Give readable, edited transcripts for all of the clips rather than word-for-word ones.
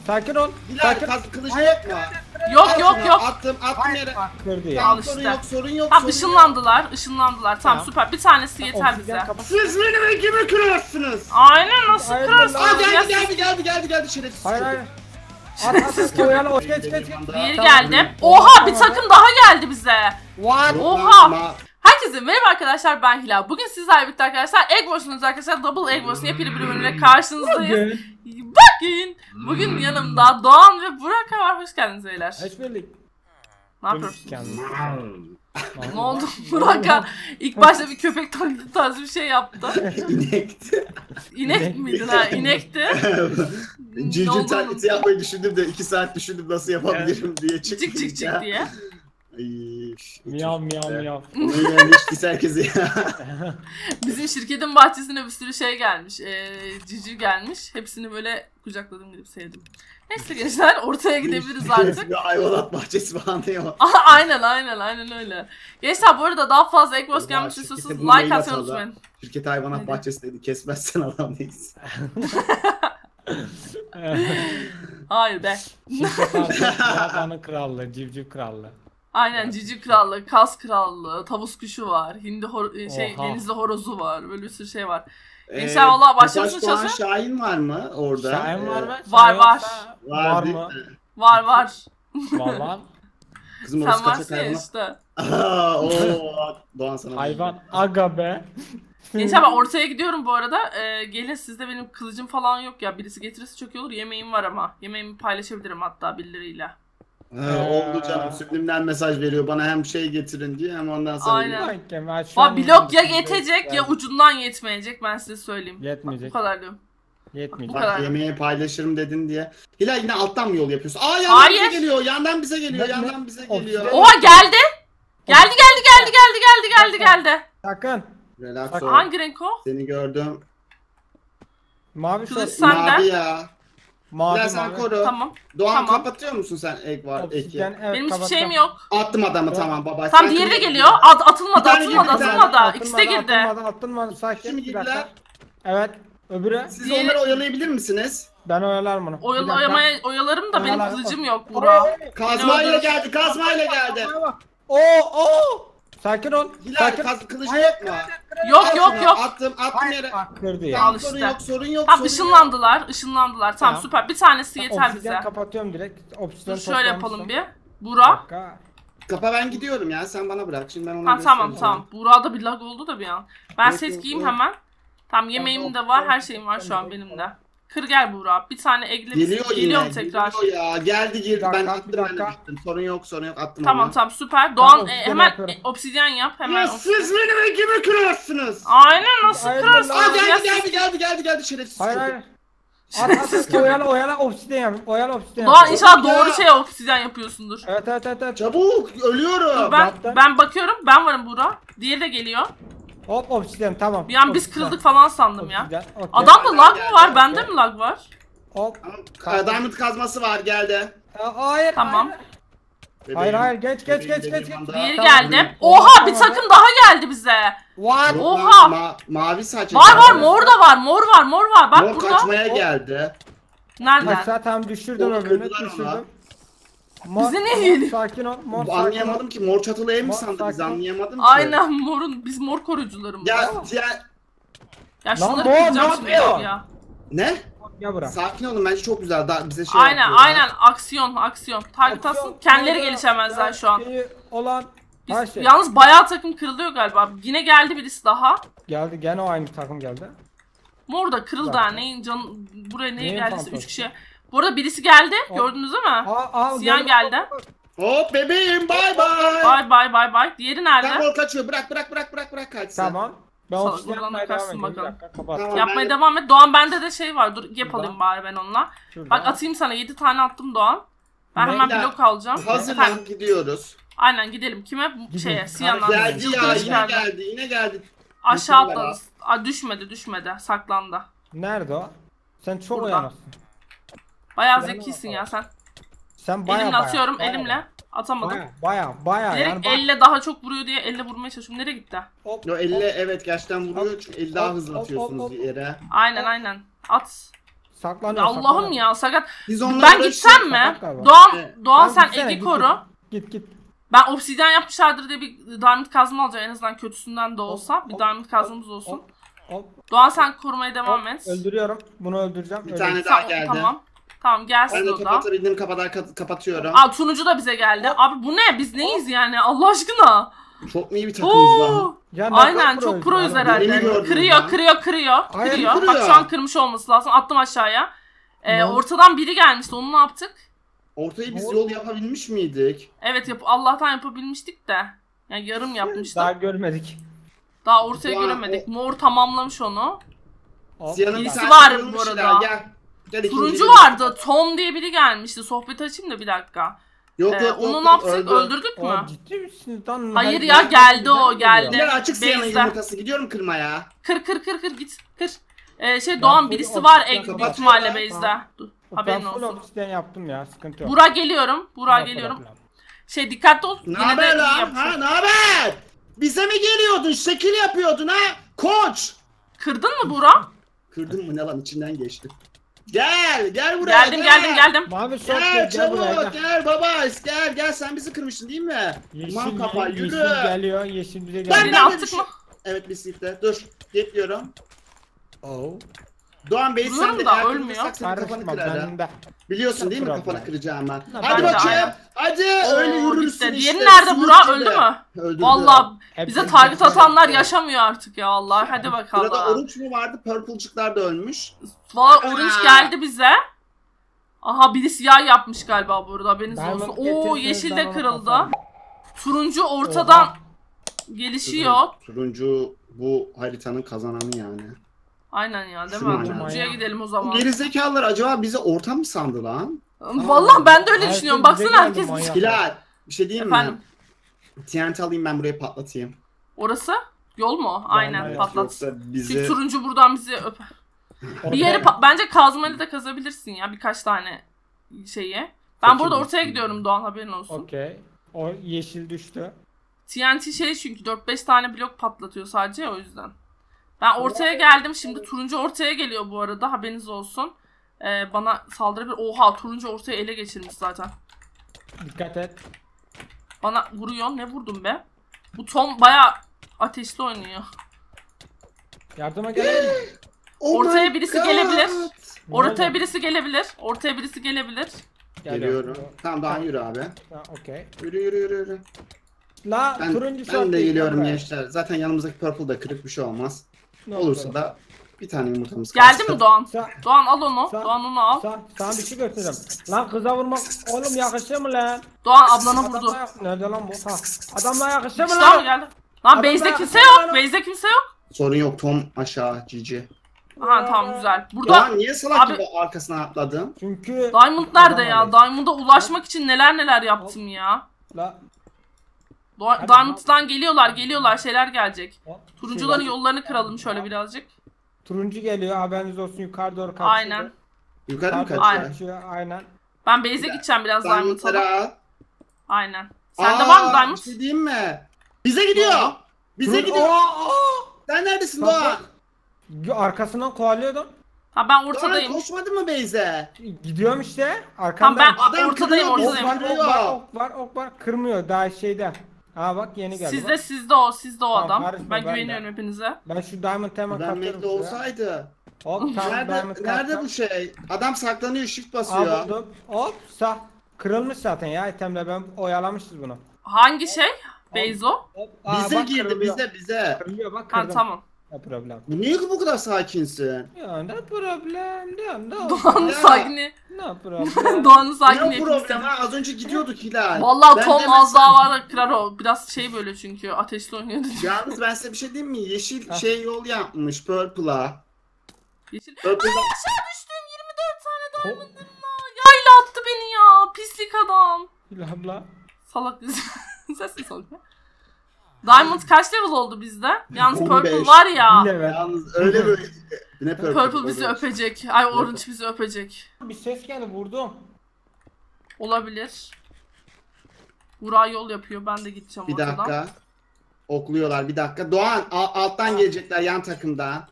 Sakin ol. Bilal kılıcı yok mu? Yok. Attım yere. Kırdı ya. Al Sorun işte. yok, sorun yok. Tamam, sorun yok. ışınlandılar. Tamam, süper. Bir tanesi yeter bize. Siz benim ekimi kırarsınız. Aynen, nasıl Hayır, kırarsın? Geldi şerefsiz. Hayır. At oyala geç. Diğeri geldi. Oha, bir takım daha geldi bize. What? Oha. Herkese merhaba arkadaşlar, ben Hilal. Bugün sizlerle birlikte arkadaşlar Egg Wars'unuz arkadaşlar. Double Egg Wars'un yepyeni bölümüyle karşınızdayız. Bugün yanımda Doğan ve Burak var. Hoş geldiniz beyler. Hoş bulduk. Ne yapıyorsun? Ne oldu Burak'a? İlk başta bir köpek tarzı bir şey yaptı. İnekti. İnek miydin ha? İnekti. Civciv taklidi yapmayı düşündüm de 2 saat düşündüm nasıl yapabilirim diye çıktım. Çık diye. Miyav. Yani hiç herkese ya. Bizim şirketin bahçesine bir sürü şey gelmiş. Civciv gelmiş. Hepsini böyle kucakladım, gidip sevdim. Neyse gençler, ortaya gidebiliriz artık. Bir hayvanat bahçesi falan diyor. Aynen öyle. Gençler, bu arada daha fazla Egg Wars gelmek istiyorsanız like atmayı unutmayın. Şirket hayvanat bahçesi dedi, kesmezsen adam değilsin. Hayır be. Hayvanın krallığı, civciv krallığı. Aynen, civciv krallığı, kas krallığı, tavus kuşu var, hindi Oha. denizli horozu var, böyle bir sürü şey var. Gençler vallahi başlamışsın çalışıyor. çalışıyor. Şahin var mı orada? Şahin var mı? Var. Var değil mı? mi? Var. Vallahi. Kızım Sen orası kaçak varsın ya hayvan. işte. Doğan sana. Hayvan aga be. Gençler, ben ortaya gidiyorum bu arada. Gelin, sizde benim kılıcım falan yok ya. Birisi getirirse çok iyi olur. Yemeğim var ama. Yemeğimi paylaşabilirim hatta birileriyle. Oldu canım, süblimden mesaj veriyor bana, hem şey getirin diye hem ondan sonra. Aynen. Blok ya yetecek ya ucundan yetmeyecek, ben size söyleyeyim. Yetmeyecek. Bu kadar diyorum. Yetmeyecek. Bu kadar. Bak, yemeği paylaşırım dedin diye. Hilal yine alttan mı yol yapıyorsun? Yandan Hayır. bize geliyor, yandan bize geliyor, Ne? yandan bize geliyor. Oha, geldi. Geldi. Sakın. Relax Bak, ol. Hangi renk o? Seni gördüm. Mavi Kılıç şort. senden. Mavi ya. Mavi Hilal sen mavi. koru. Tamam. Doğan Tamam. kapatıyor musun sen eki? Obsidyen, evet, Benim hiçbir kapattım. şeyim yok. Attım adamı, tamam baba. Tam Sen diğeri de kime- geliyor. Atılmadı. İkisi de girdi. Atılmadı. Sakin. Şimdi Bir dakika. girdiler. Evet. Öbürü. Siz Diğeri- onları oyalayabilir misiniz? Ben oyalarım bunu. Bir dakika. Oyalarım da benim Oyalar- kılıcım yok Burak. Kazmayla geldi, kazmayla geldi. Oo. Sakin ol. Hilal kılıcı yok mu? Yok. Attım yere. Kırdı ya. Al Sorun işte. yok, sorun yok. Tamam, sorun ışınlandılar. Tamam, Tamam. süper. Bir tanesi yeter bize. Obsidyen kapatıyorum direkt. Obsidyen Dur şöyle yapalım toplamıştım. bir. Burak. Dakika. Kapa, ben gidiyorum ya, sen bana bırak. Şimdi ben ona Ha, tamam. göstereceğim. Burak'da bir lag oldu da bir an. Ben Yok, set yok, giyeyim yok. hemen. Tamam, yemeğim de var, her şeyim var şu an benim de. Kır gel Burak. Bir tane egle Geliyor geliyor yine. mu tekrar? Geliyor ya. Geldi girdi. Bir dakika, Ben bir attım, ben de dakika. gittim. Sorun yok attım Tamam onu. süper. Doğan obsidyen hemen yapıyorum. obsidyen yap. Hemen. Siz benim ekimi kırarsınız. Aynen, nasıl Hayır, kırarsın? Geldi şerefsiz. Hayır. At oyala obsidyen yap. Oyala obsidyen Doğan yap. inşallah Ya. doğru obsidyen yapıyorsundur. Evet. Çabuk, ölüyorum. Ben bakıyorum. Ben varım Burak. Diğeri de geliyor. Hop obsidyen tamam. Bir an biz Obsidyen. kırıldık falan sandım ya. Obsidyen, okey. Adamda lag mı var? Geldi. Bende mi lag var? Hop. Diamond kazması var, geldi. Hayır. Tamam. Hayır. Geç. Diğeri Tamam. geldi. Oha, bir takım daha geldi bize. What? Oha. Mavi saç. Var, mor da var. Mor var. Bak Mor burada. kaçmaya geldi. Nereden? Mesela tam düşürdüm Onu öbürünü kırdılar ama. düşürdüm. Mor, Bize ne mor, geliyor? Sakin ol. Mor, sakin Anlayamadım ol. ki, mor çatılı ev mi Mor sandı biz, sakin. anlayamadım ki. Aynen morun. Biz mor korucularım. Ya Ya Lan şunları mor, kıracağım ne şimdi yapıyor? ya. ne? Gel buraya. Sakin olun, bence çok güzel. Daha bize şey Aynen. yapıyorlar. Aksiyon. Target atsın. Kendileri gelişemezler şu an. Olan her Biz, şey. yalnız bayağı takım kırılıyor galiba. Yine geldi birisi daha. Geldi gene o aynı takım geldi. Mor da kırıldı ha. Zaten. Neyin canı buraya neye Neyin geldiyse fantazisi? 3 kişi. Bu arada birisi geldi. Gördünüz değil mi? Siyan geldi. Hop bebeğim, bay bay. Bye. Diğeri nerede? Sen mor kaçıyor, bırak kaçsın. Tamam. Ben Salak, obsidyen buradan yapmaya akarsın devam edeyim. bakalım. Bir dakika, kapat. Tamam. Yapmaya ben de- devam et. Doğan, bende de şey var. Dur gap alayım Şuradan. bari ben onunla. Şuradan. Bak atayım sana, 7 tane attım Doğan. Ben hemen Beyler, blok alacağım. Hazırlan, gidiyoruz. Aynen gidelim. Kime? Şeye, Siyan'a. Geldi ya, Kılıç yine geldi. Aşağı Düşürdüler atladı. Aa, düşmedi. Saklandı. Nerede o? Sen çok Burada. uyanıksın. Bayağı Yana zekisin bak. ya sen. Sen bayağı Elimle atıyorum, bayağı. elimle. Atamadım. Bayağı Direkt yani bak. elle daha çok vuruyor diye elle vurmaya çalışıyorum. Nereye gitti? Hop, Yo, elle evet gerçekten vuruyor, çünkü el daha Hop, hızlı hop, atıyorsunuz hop. yere. Aynen. At. Saklanıyor. Allah'ım saklanıyor. ya sakat. Biz onları Ben gitsem mi? Sakat galiba. Doğan Tamam, sen gitsene, Egi git, koru. Git. Ben obsidyen yapmışlardır diye bir diamond kazma alacağım en azından kötüsünden de olsa. Bir hop, diamond kazmamız olsun. Hop, Doğan sen korumaya devam et. öldürüyorum. Bunu öldüreceğim. Bir tane daha geldi. Tamam. Tamam gelsin Ben de o da. kapatabildiğim kadar kapatıyorum. Aa Tunucu da bize geldi. Abi bu ne? Biz neyiz yani? Allah aşkına. Çok mu iyi bir takımız lan? Oo. Ya ne Aynen kadar çok proyuz proyuz ya. herhalde. Yeni gördüm Kırıyor, ben. kırıyor. Hayır, Kırıyor. Bak kırıyor. şu an kırmış olması lazım. Attım aşağıya. Ne? Ortadan biri gelmişti. Onu ne yaptık? Ortaya biz yol yapabilmiş miydik? Evet Allah'tan yapabilmiştik de. Yani yarım yapmıştık. Daha görmedik. Daha ortaya Doğan, göremedik. Mor tamamlamış onu. Hop. Siyah'ın bir Birisi tane var kırılmış bu arada. ya, Gel. Gel Turuncu ikinciyi- vardı. Tom diye biri gelmişti. Sohbet açayım da bir dakika. Yok yok Onu yok, ne yaptık? öldü. Öldürdük mü? Aa, ciddi misiniz lan? Hayır Her- ya, geldi o, Güzel geldi. geliyor. Gel açık Siyah'ın Base'den. yumurtası gidiyorum kırmaya. Kır git. Kır. Doğan full birisi var obsidian büyük ihtimalle kapatıyorum. base'de. Dur. Haberin Ben full olsun. obsidian yaptım ya, sıkıntı yok. Burak geliyorum. Dikkatli ol. Ne Yine de haber iyi lan? yapacağım. Ha ne haber? Bize mi geliyordun? Şekil yapıyordun ha? Koç. Kırdın mı Burak? Kırdın mı ne lan, içinden geçti. Gel buraya. Geldim. Mavi şort Gel gel buraya çabuk gel. gel baba gel sen bizi kırmıştın değil mi? Aman kafa Yeşil yürü. geliyor, yeşil bize Ben- geliyor. Birini de attık düşün- mı? Evet bisikletle dur getiriyorum. Oh. Doğan Bey Vuruyorum sen de da eğer ölmüyor. kırılırsak senin kafanı Karışma kırarım. ben de. Biliyorsun değil mi Problem. kafanı kıracağım ben. Ben Hadi de, bakayım. aynen. Hadi öyle Oo, yürürsün gitti. işte. Diğeri nerede suyun Burak? içinde. Öldü mü? Öldürdü. Valla bize Hepsi target gitti. atanlar yaşamıyor artık ya vallahi. Hadi Sırada bakalım. oruç mu vardı? Purple'cıklar da ölmüş. Valla orange geldi bize. Aha biri siyah yapmış galiba burada, haberiniz Diamond olsun. Oo getirseniz yeşil ben de onu kırıldı. kaparım. Turuncu ortadan Oha. gelişiyor. Turuncu bu haritanın kazananı yani. Aynen ya değil Şunu mi? ya. Turuncuya gidelim o zaman. Gerizekalılar acaba bizi ortam mı sandı lan? Vallahi ben de öyle Herkes düşünüyorum. bize Baksana geldi, herkes manyak. Hilal bir şey diyeyim Efendim? mi? TNT alayım ben buraya patlatayım. Orası yol mu? Aynen evet. patlat. Yoksa Çünkü bizi... turuncu buradan bizi öper. Bir yeri bence kazmayla da kazabilirsin ya birkaç tane şeyi. Ben Peki, burada bak. ortaya gidiyorum Doğan, haberin olsun. Okey. O yeşil düştü. TNT şey çünkü 4-5 tane blok patlatıyor sadece, o yüzden. Ben ortaya geldim şimdi, turuncu ortaya geliyor bu arada, haberiniz olsun. Bana saldırabilir. Oha, turuncu ortaya ele geçirmiş zaten. Dikkat et. Bana vuruyor. Ne vurdum be? Bu Tom baya ateşli oynuyor. Yardıma gelelim. Oh Ortaya my birisi God! gelebilir. Ortaya oldu? birisi gelebilir. Ortaya birisi gelebilir. Geliyorum. Tamam daha yürü abi. Ha, okey. Yürü. La Ben, turuncu şort ben de değil, geliyorum buraya. gençler. Zaten yanımızdaki purple da kırık bir şey olmaz. Ne Olursa oldu? da bir tane yumurtamız Geldi kalsın. mi Doğan? Sa- Doğan al onu. Sa- Doğan onu al. Sana bir şey göstereceğim. Lan kıza vurmak oğlum yakışır mı lan? Doğan ablana vurdu. Adamla nerede lan bu? Ha. Adamla yakışır mı İşte o lan? geldi. Lan Adamla base'de yakışır kimse mı yok. lan? Base'de kimse yok. Sorun yok Tom aşağı cici. Aha tamam güzel. Burada Doğan niye salak Abi- gibi arkasına atladın? Çünkü Diamond nerede ya? Adam Diamond'a ulaşmak için neler yaptım ya. La Hadi Diamond'dan geliyorlar. Şeyler gelecek. hop, Turuncuların şey var. yollarını kıralım şöyle birazcık. Turuncu geliyor, haberiniz olsun, yukarı doğru kaçıyor. Aynen. Yukarı mı Yukarı kaçıyor? Aynen. kaçıyor, aynen. Ben base'e gideceğim biraz Diamond Diamond'ları alıp. al. Aynen. Sende var mı Diamond? Bir şey diyeyim mi? Bize gidiyor. Bize gidiyor. Sen neredesin Bak, Doğan? bak. Arkasından kovalıyordum. Ha ben Doğan ortadayım. koşmadın mı Beyze? Gidiyorum işte. Tamam Arkamdan. ben Adam ortadayım kırıyor, Ok ortadayım. var, ok var. Kırmıyor daha şeyde. Ha bak yeni geldi. Sizde bak. sizde o Tamam, adam. karışma, Ben ben de. güveniyorum hepinize. Ben şu diamond hemen Ben katıyorum. bekle olsaydı. Hop tamam diamond Nerede kattım. bu şey? Adam saklanıyor, shift Al basıyor. buldum. Hop sağ. Kırılmış zaten ya itemle, ben oyalamışız bunu. Hangi şey? Beyzo. Hop, Bize bak, girdi, kırılıyor. bize. Kırılıyor bak, Ha kırdım. tamam. Ne problem. Bu niye bu kadar sakinsin? Ya ne problem, ne Doğan'ın Ya. sakini. Ne problem. Doğan'ın sakini Ne hepimiz. problem ha? Az önce gidiyorduk Hilal. Vallahi Ben Tom demesem- az daha var da kırar o. Biraz şey böyle çünkü ateşli oynuyordu. Yalnız ben size bir şey diyeyim mi? Yeşil Ha. şey yol yapmış Purple'a. Yeşil. Purple'da Aşağı düştüm 24 tane diamond'ım var. Yayla attı beni ya. Pislik adam. Abla. Salak sessiz ol. Diamond kaç level oldu bizde? Yalnız 15. Purple var ya. Yine ver. yalnız öyle böyle. Ne Purple? Purple bizi öpecek. Ay Orange bizi öpecek. Bir ses geldi, vurdum. Olabilir. Burak yol yapıyor. Ben de gideceğim Bir ortadan. dakika. Okluyorlar bir dakika. Doğan alttan gelecekler yan takımdan.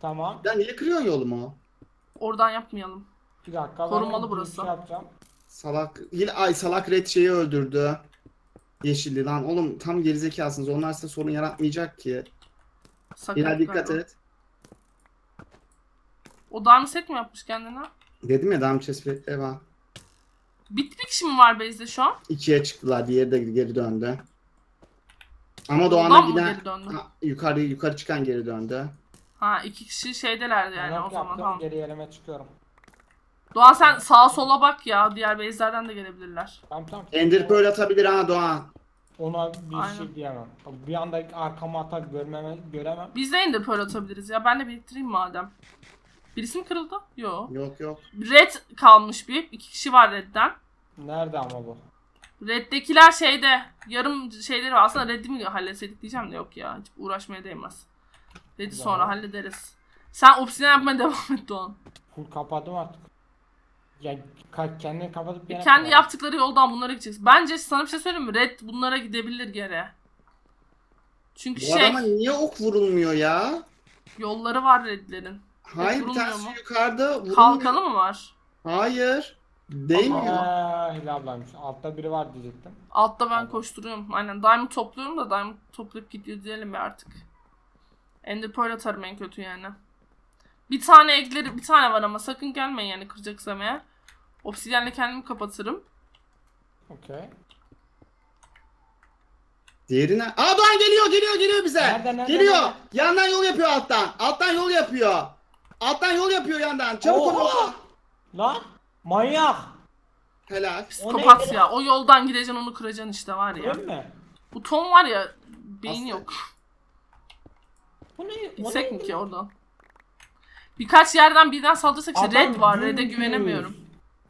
Tamam. Ya niye kırıyorsun yolumu? Oradan yapmayalım. Bir dakika. Korumalı ben burası. Şey yapacağım. Salak. Salak red şeyi öldürdü. Yeşilli lan. Oğlum tam gerizekalısınız. Onlar size sorun yaratmayacak ki. Sakın. Hilal dikkat et. O diamond set mi yapmış kendine? Dedim ya Dam Chestplate var. Bir kişi mi var base'de şu an? 2'ye çıktılar. Diğeri de geri döndü. Ama Oradan Doğan'a mı giden geri döndü? yukarı çıkan geri döndü. Ha 2 kişi şeydelerdi yani Yok, o zaman yaptım, tamam. geri yerime çıkıyorum. Doğan sen sağa sola bak ya. Diğer base'lerden de gelebilirler. Tamam. Ender Pearl atabilir ha Doğan. Ona bir Aynen. şey diyemem. Bir anda arkama atar göremem. Biz de Ender Pearl atabiliriz ya. Ben de biriktireyim madem. Birisi mi kırıldı? Yok. Yok. Red kalmış bir. 2 kişi var Red'den. Nerede ama bu? Red'dekiler şeyde. Yarım şeyleri var. Aslında Red'i mi halletseydik diyeceğim de yok ya. Hiç uğraşmaya değmez. Red'i sonra hallederiz. Sen obsidian yapmaya devam et Doğan. Full kapadım artık. Ya kendini kapatıp gene Kendi yaptıkları yoldan bunlara gideceğiz. Bence sana bir şey söyleyeyim mi? Red bunlara gidebilir geri. Çünkü Bu adama niye ok vurulmuyor ya? yolları var Red'lerin. Hayır bir vurulmuyor tanesi mu? yukarıda vurulmuyor. Kalkanı mı var? Hayır. Değmiyor. Hilal ablaymış. Altta biri var diyecektim. Altta ben koşturuyorum. Aynen. Diamond topluyorum da Diamond toplayıp gidiyor diyelim ya artık. Ender Pearl atarım en kötü yani. Bir tane var ama sakın gelmeyin yani kıracaksam eğer. Obsidianle kendimi kapatırım. Okey. Diğerine... Aa Doğan geliyor bize. Nerede? Geliyor. Yandan yol yapıyor alttan. Alttan yol yapıyor. Alttan yol yapıyor yandan. Çabuk Oha! ol. Lan manyak. Helal. Psikopat neydi ya. O yoldan gideceksin onu kıracaksın işte var ya. Değil mi? Bu Tom var ya beyin Aslında- yok. Bu ne? Gitsek mi ki oradan? Birkaç yerden birden saldırsak işte Adam Red var. Red'e dümdüz. güvenemiyorum.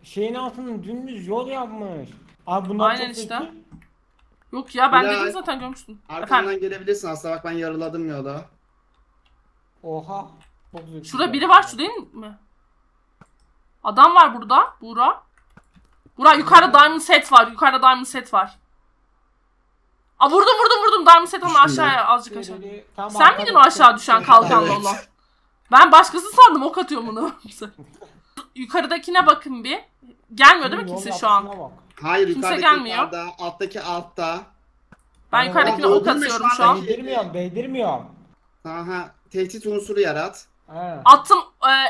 Şeyin altında dümdüz yol yapmış. Abi bunlar Aynen çok işte. zeki. Yok ya ben Hilal, dedim zaten görmüştüm. Arkamdan Efendim gelebilirsin aslında bak ben yarıladım yola. Oha. Çok zeki. şurada biri var şu değil mi? Adam var burada. Buğra yukarıda diamond set var. Yukarıda diamond set var. Aa vurdum diamond set ama Düştüm aşağıya azıcık aşağı. Tamam, Sen miydin o aşağı düşen kalkanlı Evet. olan? Ben başkası sandım ok atıyor bunu. Yukarıdakine bakın bir. Gelmiyor değil mi kimse şu an? Hayır Kimse yukarıdaki gelmiyor. yukarıda, alttaki altta. Ben yukarıdakine Aa, ok öldürme atıyorum şu şu an. anda. Değdirmiyorum. Aha tehdit unsuru yarat. He. Attım.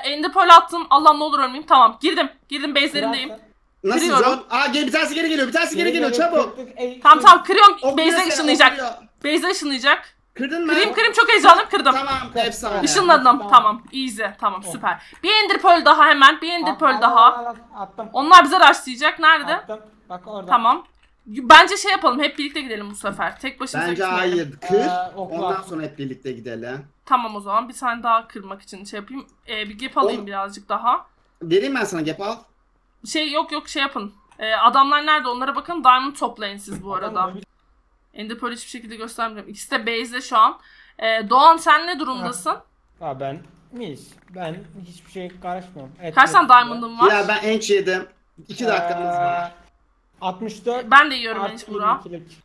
Ender Pearl attım. Allah ne olur ölmeyeyim. Tamam girdim base'lerindeyim. Nasıl Kırıyorum. John? Aa gel bir tanesi geri geliyor çabuk. Tamam kırıyorum. Okluyor Base'e seni, ışınlayacak. okluyor. Base'e ışınlayacak. Kırdın mı? Kırayım çok heyecanlıyım kırdım. Tamam efsane. Işınladım. Tamam. Easy. Tamam süper. Bir Ender Pearl daha hemen. Bir Ender Pearl daha. Attım. Onlar bize rushlayacak. Nerede? Attım. Bak orada. Tamam. Bence şey yapalım. Hep birlikte gidelim bu sefer. Tek başımıza Bence gitmeyelim. hayır kır. okla. Ondan sonra hep birlikte gidelim. Tamam o zaman. Bir tane daha kırmak için şey yapayım. Bir gap alayım Oğlum. birazcık daha. Vereyim ben sana gap al. Yok şey yapın. Adamlar nerede onlara bakın. Diamond toplayın siz bu arada. Adam- Ender Pearl hiçbir şekilde göstermeyeceğim. İkisi de base'de şu an. Doğan sen ne durumdasın? Ha ben mis. Ben hiçbir şey karışmıyorum. Kaç tane diamond'ın var? Ya ben enç yedim. 2 dakikamız var. 64. Ben de yiyorum artı menç Buğra. 22'lik.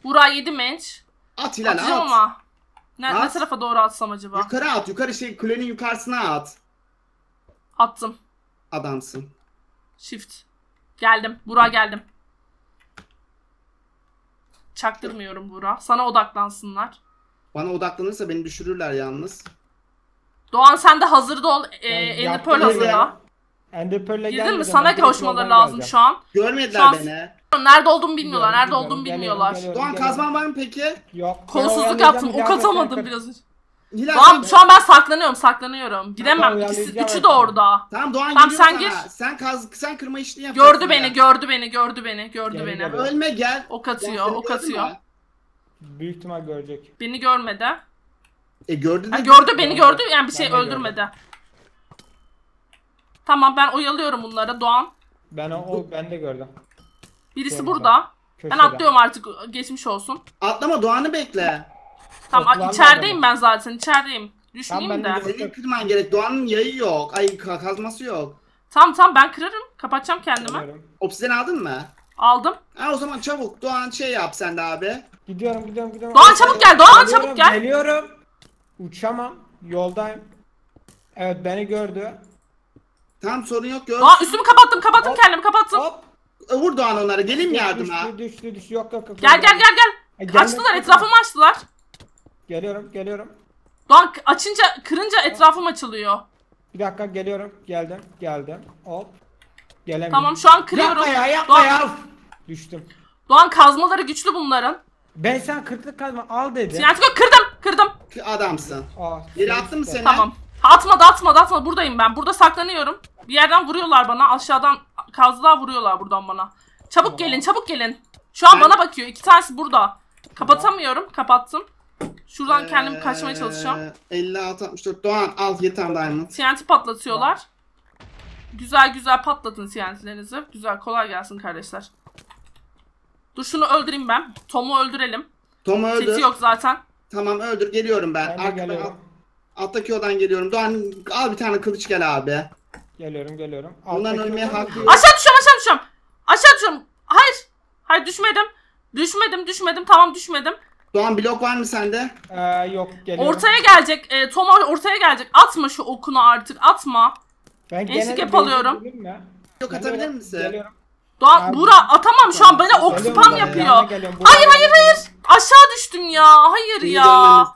Buğra 7 menç. At Hilal Atacağım at. ama. Ne At. tarafa doğru atsam acaba? Yukarı at. Yukarı kulenin yukarısına at. Attım. Adamsın. Shift. Geldim. Buğra geldim. Çaktırmıyorum Buğra. Sana odaklansınlar. Bana odaklanırsa beni düşürürler yalnız. Doğan sen de hazırda ol. Yani Ender Pearl yaptığım hazırla. Ender Pearl'le Girdin mi? gelmeyeceğim, Sana ben direkt kavuşmaları yoldan lazım geleceğim. şu an. Görmediler Şu an- beni. Nerede olduğumu bilmiyorlar. Gidiyorum, Nerede olduğumu geliyorum, bilmiyorlar. geliyorum, Doğan geliyorum. kazman var mı peki? Yok. Kolsuzluk yaptım. Ok atamadım biraz önce. Hilal Tamam sen- şu an ben saklanıyorum. Gidemem. Tamam, İkisi, uyarlayacağım üçü de hepsini. orada. Tamam Doğan Tamam, geliyor sen sana. gir. Sen kırma işini yapacaksın. Gördü beni, ya. gördü beni. Gel, gel. Ölme gel. Ok Doğan atıyor, seni ok gördü atıyor. mü? Büyük ihtimal görecek. Beni görmedi. Gördü de. Gördü beni gördü yani bir şey Ben de öldürmedi. Tamam ben oyalıyorum bunları Doğan. Ben de gördüm. Birisi Gördüm burada. Ben Köşede. atlıyorum artık geçmiş olsun. Atlama Doğan'ı bekle. Tamam Oklarla içerideyim adamı. ben zaten içerideyim. Düşmeyeyim Tamam, ben de. de Senin kırman gerek. Doğan'ın yayı yok. Ay kazması yok. Tamam ben kırarım. Kapatacağım kendimi. Gidiyorum. Obsidian aldın mı? Aldım. Ha o zaman çabuk Doğan şey yap sen de abi. Gidiyorum. Doğan çabuk gel, Doğan Geliyorum, çabuk gel. Geliyorum. Uçamam. Yoldayım. Evet beni gördü. Tamam sorun yok gördüm. Doğan üstümü kapattım Hop. kendimi kapattım. Hop. Vur Doğan onlara. Geleyim mi yardıma? Düştü. Yok. Gel. Geldim. Açtılar etrafımı açtılar. Geliyorum. Doğan kırınca etrafım açılıyor. Bir dakika geliyorum. Geldim. Hop. Gelemiyorum. Tamam şu an kırıyorum. Yapma Doğan, ya. Düştüm. Doğan kazmaları güçlü bunların. Ben sen 40'lık kazma al dedi. Sinyaltik kırdım. Adamsın. Aa, Biri attı mı seni? Tamam. Atmadı. Buradayım ben. Burada saklanıyorum. Bir yerden vuruyorlar bana. Aşağıdan kazdılar vuruyorlar buradan bana. Çabuk gelin. Şu an bana bakıyor. 2 tanesi burada. Kapatamıyorum. Kapattım. Şuradan kendim kaçmaya çalışacağım. 56-64. Doğan al 7 tane diamond. TNT patlatıyorlar. Güzel patlatın TNT'lerinizi. Güzel kolay gelsin kardeşler. Dur şunu öldüreyim ben. Tom'u öldürelim. Tom'u öldür. Sesi yok zaten. Tamam öldür geliyorum ben. Ben de Arkadan geliyorum. alttaki odan geliyorum. Doğan al bir tane kılıç gel abi. Geliyorum. Bundan Alttaki ölmeye olan hakkı diyor. yok. Aşağı düşüyorum. Hayır düşmedim. Düşmedim. Tamam düşmedim. Doğan blok var mı sende? Yok geliyorum. Ortaya gelecek. Tom ortaya gelecek. Atma şu okunu artık. Atma. Ben Eşlik gene de yap alıyorum. gelebilir mi? Yok atabilir misin? Geliyorum. Doğan Abi. Buğra atamam şu an. Bana ok Geliyorum spam ben, yapıyor. yanına geliyorum. Hayır. Hayır. Aşağı düştüm ya. Hayır İyi ya.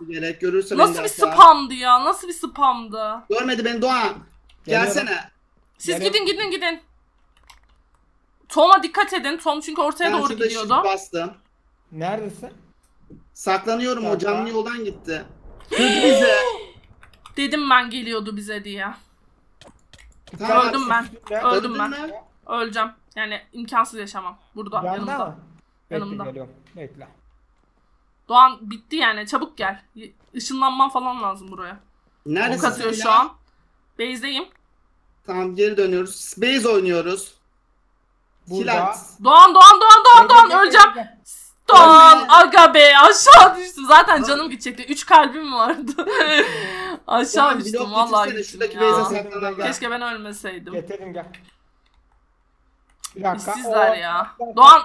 dönmemesi gerek. Görürsen Nasıl bir spamdı ya? Nasıl bir spamdı? Görmedi beni Doğan. Gelsene. Siz Geliyorum. gidin. Tom'a dikkat edin. Tom çünkü ortaya Ben doğru şurada shift gidiyordu. bastım. Neredesin? Saklanıyorum o Bak, canlı bak. yoldan gitti. Kırdı bize. Dedim ben geliyordu bize diye. Tamam, Öldüm ben. Üstünde. Öldüm Öldün ben. mü? Öleceğim. Yani imkansız yaşamam. Burada Yanında yanımda. mı? Bekle Yanımda. geliyorum. Bekle. Doğan bitti yani. Çabuk gel. Işınlanman falan lazım buraya. Neredesin? Ok atıyor sen şu ya? an. Base'deyim. Tamam geri dönüyoruz. Base oynuyoruz. Burada. Silah. Doğan Gel, öleceğim. gel. Doğan Ölme. aga be aşağı düştüm. Zaten canım gidecekti. 3 kalbim vardı. Aşağı Doğan, düştüm blok vallahi getirsene, gittim şuradaki ya. base'e saklanalım. Keşke ben ölmeseydim. Getirdim gel. Bir dakika. İşsizler Oo, ya. bak, Doğan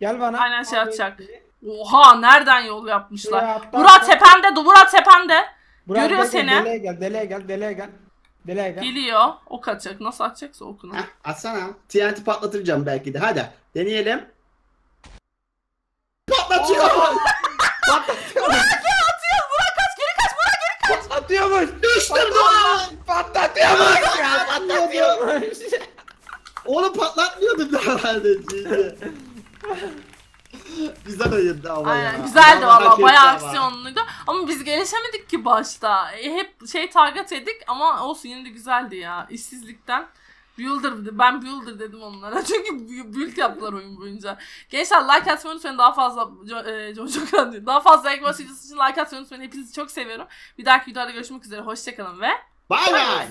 Gel bana. aynen şey Al atacak. bekle. Oha nereden yol yapmışlar. Şuraya atla, Burak atla. tepende. Burak tepende. Burak, Görüyor gel, seni. Deleğe gel. Geliyor. Ok atacak. Nasıl atacaksa okunu. Heh, atsana. TNT patlatacağım belki de. Hadi deneyelim. Patlatıyor. Patlatıyormuş. Düştüm Doğan. Patlatıyormuş ya. Patlatıyormuş. Onu patlatmıyordum daha önce. Güzel oyundu ama ya. Aynen güzeldi Vallahi hak valla etti bayağı ama. aksiyonluydu ama biz gelişemedik ki başta. Hep target edik ama olsun yine de güzeldi ya işsizlikten. Ben builder dedim onlara çünkü build yaptılar oyun boyunca. Gençler like atmayı unutmayın daha fazla daha fazla Egg Wars videosu için like atmayı unutmayın. Hepinizi çok seviyorum. Bir dahaki videoda görüşmek üzere hoşçakalın ve Bay bay.